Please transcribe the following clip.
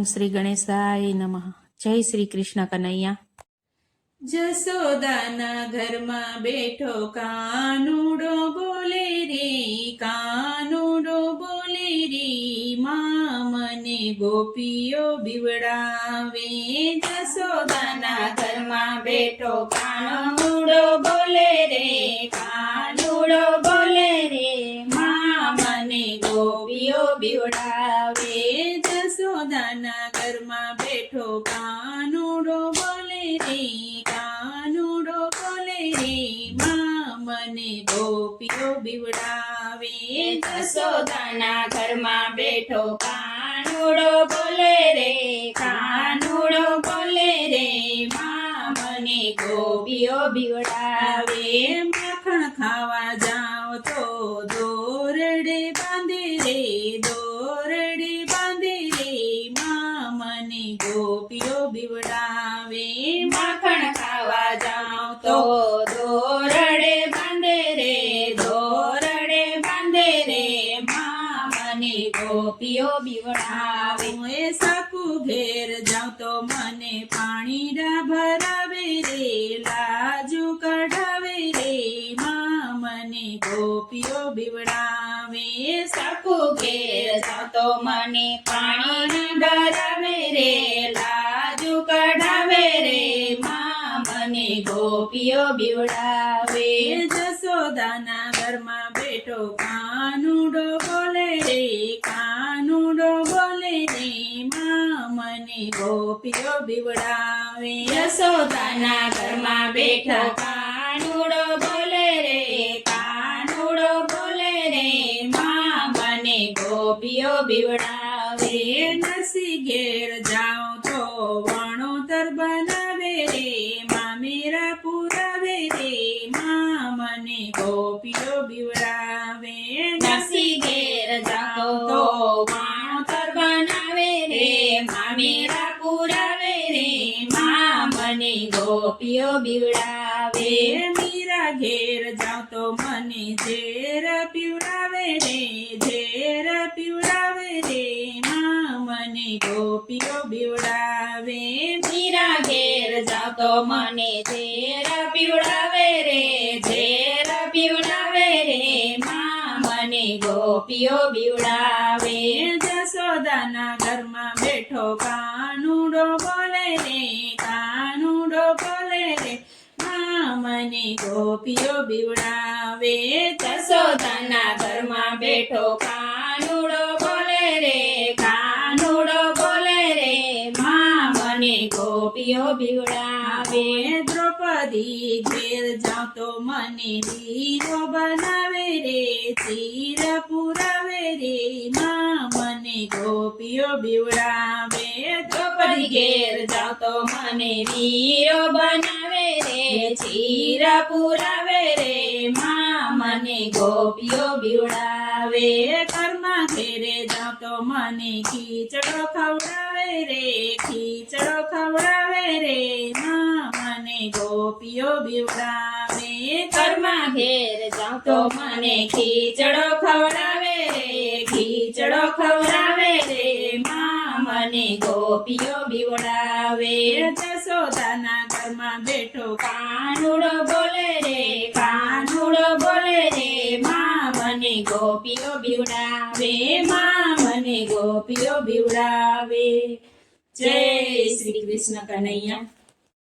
ઓમ શ્રી ગણેશાય નમઃ. જય શ્રી કૃષ્ણ કનૈયા. જસોદાના ઘરમાં બેઠો કાનુડો બોલે રે, કાનુડો બોલે રે, માં મને ગોપીઓ બીવડાવે. જસોદાના ઘરમાં બેઠો કાનુડો બોલે રે, કાનુડો બોલે રે, માં મને ગોપીઓ બીવડાવે. જસોદાના ઘરમાં બેઠો કાનુડો બોલે રે, કાનુડો બોલે રે, માં મને ગોપીઓ બીવડાવે. જસોદાના ઘરમાં બેઠો કાનુડો બોલે રે, કાનુડો બોલે રે, માં મને ગોપીઓ બીવડાવે. માખણ ખાવા જાઓ તો દોરડે બાંધે રે, દોરડે બાંધે રે, માં મને ગોપીઓ બીવડાવે. માખણ ખાવા જાઓ તો દોરડે બાંધે રે, દોરડે બાંધે રે, માં મને ગોપીઓ બીવડાવે. એ સાકુ ઘેર જાઉં તો મને પાણી ભરાવે રે, લાજુ કઢાવે રે, માં મને ગોપીઓ બીવડાવે. સાકુ ઘેર જાઉં તો મને પાણી ભરાવે રે, લાજુ કઢાવે રે, માં મને ગોપીઓ બીવડાવે. જસોદાના ઘરમાં બેઠો કાનુડો બોલે રે, કાનુડો બોલે રે, માં મને ગોપીઓ બીવડાવે. જસોદાના ઘરમાં બેઠો કાનુડો બોલે રે, કાનુડો બોલે રે, માં મને ગોપીઓ બીવડાવે. નરસિંહ ઘેર જાઓ તો વણોતર બનાવે રે, મામેરા પુરાવે રે, માં મને ગોપીઓ બીવડાવે. નરસિંહ ઘેર જાઓ તો વણોતર બનાવે રે, મામેરા પુરાવે રે, માં મને ગોપીઓ બીવડાવે. મીરા ઘેર જાઉં તો મને ઝેર પીવડાવે રે, ઝેર પીવડાવે રે, માં મને ગોપીઓ બીવડાવે. મીરા ઘેર જાઉં તો મને ઝેર પીવડાવે રે, ઝેર પીવડાવે રે, માં મને ગોપીઓ બીવડાવે. જસોદાના ઘરમાં બેઠો કાનુડો બોલે રે, કાનુડો બોલે રે, માં મને ગોપીઓ બીવડાવે. જસોદાના ઘરમાં બેઠો કાનુડો બોલે રે, કાનુડો બોલે રે, માં મને ગોપીઓ બીવડાવે. દ્રૌપદી ઘેર જાઉં તો મને વીરો બનાવે રે, ચીર પુરાવે રે, માં મને ગોપીઓ બીવડાવે. દ્રૌપદી ઘેર જાઉં તો મને વીરો બનાવે રે, ચીર પુરાવે રે, માં મને ગોપીઓ બીવડાવે. કર્મા ઘેરે જાઉં તો મને ખીચડો ખવડાવે રે, ખીચડો ખવડાવે રે, માં મને ગોપીઓ બીવડાવે. કર્મા ઘેર જાઉં તો મને ખીચડો ખવડાવે રે, ખીચડો ખવડાવે રે, માં મને ગોપીઓ બીવડાવે. જસોદાના ઘરમાં બેઠો કાનુડો બોલે રે, કાનુડો બોલે રે, માં મને ગોપીઓ બીવડાવે, માં મને ગોપીઓ બીવડાવે. જય શ્રી કૃષ્ણ કનૈયા.